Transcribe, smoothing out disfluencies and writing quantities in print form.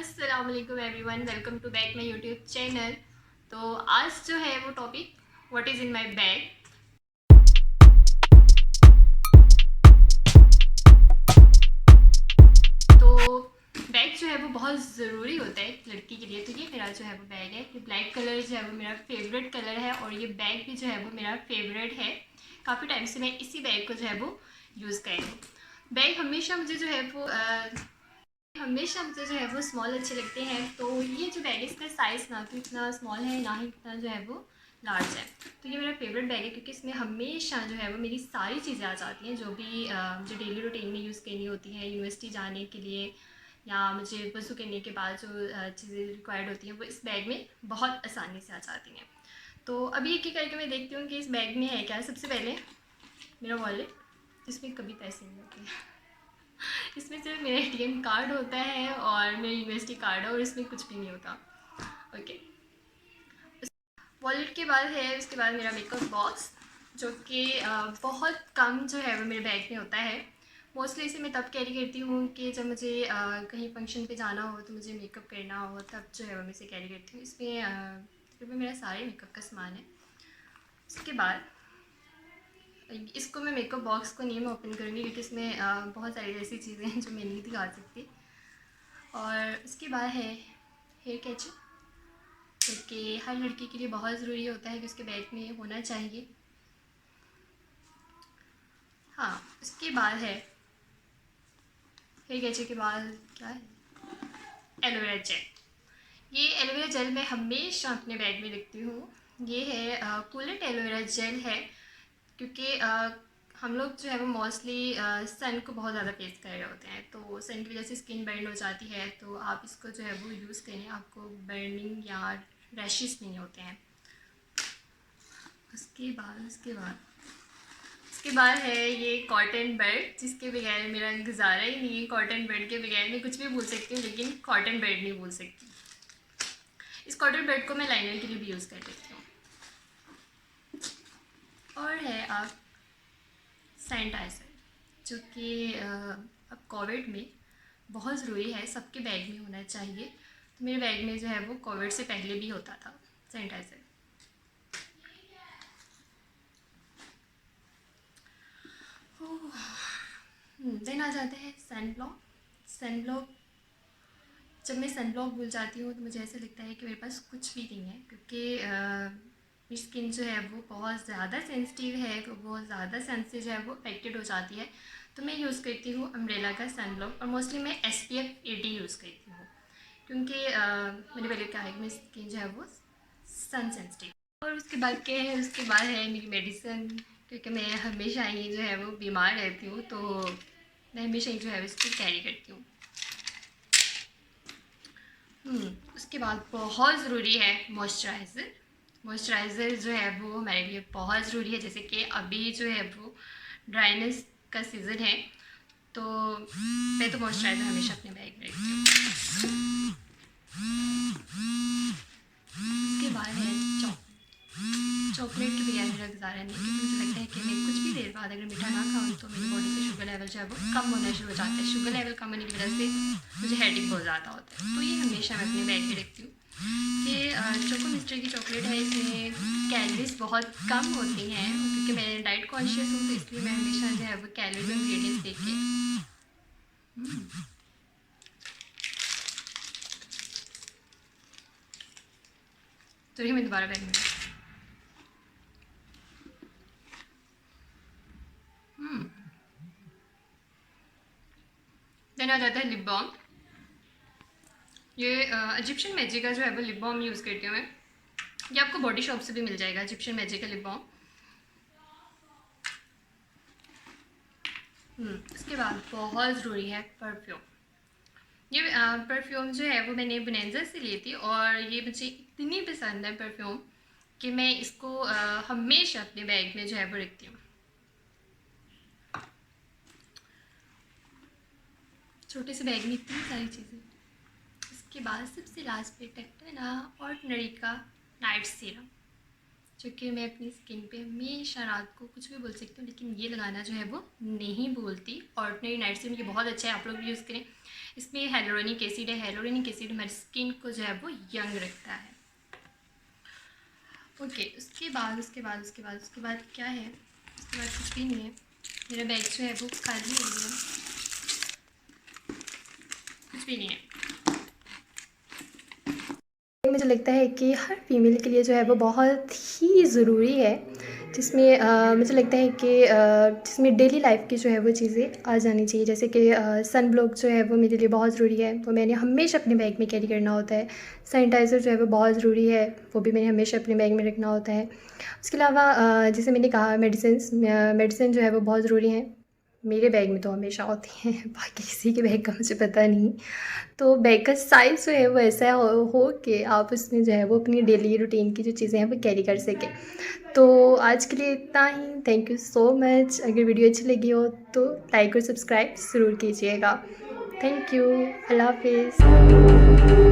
अस्सलाम वालेकुम everyone, welcome to back my YouTube channel. तो आज जो है वो topic what is in my bag. तो बैग जो है वो बहुत ज़रूरी होता है एक लड़की के लिए। तो ये मेरा जो है वो बैग है, ये ब्लैक कलर जो है वो मेरा फेवरेट कलर है और ये बैग भी जो है वो मेरा फेवरेट है। काफ़ी टाइम से मैं इसी बैग को जो है वो यूज़ कर रही हूँ। बैग हमेशा मुझे जो है वो स्मॉल अच्छे लगते हैं। तो ये जो बैग है इसका साइज़ ना तो इतना स्मॉल है ना ही इतना जो है वो लार्ज है। तो ये मेरा फेवरेट बैग है क्योंकि इसमें हमेशा जो है वो मेरी सारी चीज़ें आ जाती हैं जो भी मुझे डेली रूटीन में यूज़ करनी होती हैं, यूनिवर्सिटी जाने के लिए या मुझे वज़ू करने के बाद जो चीज़ें रिक्वायर्ड होती हैं वो इस बैग में बहुत आसानी से आ जाती हैं। तो अभी एक एक करके मैं देखती हूँ कि इस बैग में है क्या। सबसे पहले मेरा वॉलेट, जिसमें कभी पैसे नहीं होते हैं। इसमें सिर्फ मेरा एटीएम कार्ड होता है और मेरा यूनिवर्सिटी कार्ड है और इसमें कुछ भी नहीं होता। ओके, वॉलेट के बाद है उसके बाद मेरा मेकअप बॉक्स, जो कि बहुत कम जो है वो मेरे बैग में होता है। मोस्टली इसे मैं तब कैरी करती हूँ कि जब मुझे कहीं फंक्शन पे जाना हो, तो मुझे मेकअप करना हो, तब जो है वो मैं इसे कैरी करती हूँ। इसमें तकरीबन मेरा सारे मेकअप का सामान है। उसके बाद इसको मैं मेकअप बॉक्स को नहीं मैं ओपन करूँगी क्योंकि इसमें बहुत सारी ऐसी चीज़ें हैं जो मैं नहीं दिखा सकती। और उसके बाद है हेयर कैचर, क्योंकि हर लड़की के लिए बहुत ज़रूरी होता है कि उसके बैग में होना चाहिए। हाँ, उसके बाद है हेयर कैचर के बाद क्या है, एलोवेरा जेल। ये एलोवेरा जेल मैं हमेशा अपने बैग में रखती हूँ। ये है कूलेंट एलोवेरा जेल है, क्योंकि हम लोग जो है वो मोस्टली सन को बहुत ज़्यादा फेस कर रहे होते हैं, तो सन की वजह से स्किन बर्न हो जाती है। तो आप इसको जो है वो यूज़ करें, आपको बर्निंग या रैशेस नहीं होते हैं। उसके बाद है ये कॉटन बर्ड, जिसके बगैर मेरा गुजारा ही नहीं है। कॉटन बर्ड के बगैर मैं कुछ भी भूल सकती हूँ, लेकिन कॉटन बर्ड नहीं भूल सकती। इस कॉटन बर्ड को मैं लाइनर के लिए भी यूज़ कर लेती हूँ। और है आप सैनिटाइज़र, जो कि अब कोविड में बहुत ज़रूरी है, सबके बैग में होना चाहिए। तो मेरे बैग में जो है वो कोविड से पहले भी होता था सैनिटाइज़र। देन आ जाते हैं सन ब्लॉक। सन ब्लॉक, जब मैं सन ब्लॉक भूल जाती हूँ तो मुझे ऐसा लगता है कि मेरे पास कुछ भी नहीं है, क्योंकि मेरी स्किन जो है वो बहुत ज़्यादा सेंसिटिव है, वो बहुत ज़्यादा सन से जो है वो अफेक्टेड हो जाती है। तो मैं यूज़ करती हूँ अम्ब्रेला का सन ब्लॉक, और मोस्टली मैं SPF 80 यूज़ करती हूँ, क्योंकि मैंने पहले कहा है कि मेरी स्किन जो है वो सन सेंसिटिव। और उसके बाद क्या है, उसके बाद है मेरी मेडिसिन, क्योंकि मैं हमेशा ही जो है वो बीमार रहती हूँ, तो मैं हमेशा ही जो है इसको कैरी करती हूँ। उसके बाद बहुत ज़रूरी है मॉइस्चराइज़र। मॉइस्चराइज़र जो है वो हमारे लिए बहुत ज़रूरी है, जैसे कि अभी जो है वो ड्राइनेस का सीज़न है, तो मैं तो मॉइस्चराइज़र हमेशा अपने बैग में रखती हूँ। उसके बाद है चॉकलेट के बगैर मेरा गुजारा नहीं, क्योंकि मुझे लगता है कि मैं कुछ भी देर बाद अगर मीठा ना खाऊँ तो मेरी बॉडी से शुगर लेवल जो है वो कम होना शुरू हो जाता है। शुगर लेवल कम होने की वजह से मुझे हेडेक बहुत ज़्यादा होता है। तो ये हमेशा मैं अपने बैग में रखती हूँ। ये चोको मिस्टर की चॉकलेट है, इसमें कैलोरीज बहुत कम होती हैं, क्योंकि मैं डाइट कॉन्शियस हूँ, तो इसलिए मैं हमेशा जो है वो कैलोरी इंग्रेडिएंट्स देख के तो ये मैं दोबारा बैग में देन आ जाता है लिप बाम। ये इजिप्शियन मैजिक का जो है वो लिप बाम यूज़ करती हूँ मैं। ये आपको बॉडी शॉप से भी मिल जाएगा, इजिप्शियन मैजिक का लिप बाम। उसके बाद बहुत ज़रूरी है परफ्यूम। ये परफ्यूम जो है वो मैंने बोनेंजा से ली थी, और ये मुझे इतनी पसंद है परफ्यूम कि मैं इसको हमेशा अपने बैग में जो है वो रखती हूँ। छोटे से बैग में इतनी सारी चीज़ें। इसके बाद सबसे लास्ट पे टकना ऑर्डिनरी का नाइट सीरम, जो कि मैं अपनी स्किन पे हमेशा रात को कुछ भी बोल सकती हूँ, लेकिन ये लगाना जो है वो नहीं भूलती। ऑर्डिनरी नाइट सीरम ये बहुत अच्छा है, आप लोग भी यूज़ करें। इसमें हेलोरोनिक एसिड है, हेलोरोनिक एसिड हमारी स्किन को जो है वो यंग रखता है। ओके, उसके बाद क्या है? उसके बाद कुछ भी नहीं है। मेरा बैग जो है वो खाली हो गया, कुछ भी नहीं है। मुझे लगता है कि हर फीमेल के लिए जो है वो बहुत ही ज़रूरी है, जिसमें मुझे लगता है कि जिसमें डेली लाइफ की जो है वो चीज़ें आ जानी चाहिए। जैसे कि सन ब्लॉक जो है वो मेरे लिए बहुत ज़रूरी है, वो मैंने हमेशा अपने बैग में कैरी करना होता है। सैनिटाइज़र जो है वो बहुत ज़रूरी है, वो भी मैंने हमेशा अपने बैग में रखना होता है। उसके अलावा जैसे मैंने कहा मेडिसिन जो है वो बहुत ज़रूरी है, मेरे बैग में तो हमेशा होती हैं, बाकी किसी के बैग का मुझे पता नहीं। तो बैग का साइज़ जो है वो ऐसा हो कि आप उसमें जो है वो अपनी डेली रूटीन की जो चीज़ें हैं वो कैरी कर सकें। तो आज के लिए इतना ही। Thank you so much. अगर वीडियो अच्छी लगी हो तो लाइक और सब्सक्राइब ज़रूर कीजिएगा। Thank you. अल्लाह हाफिज़।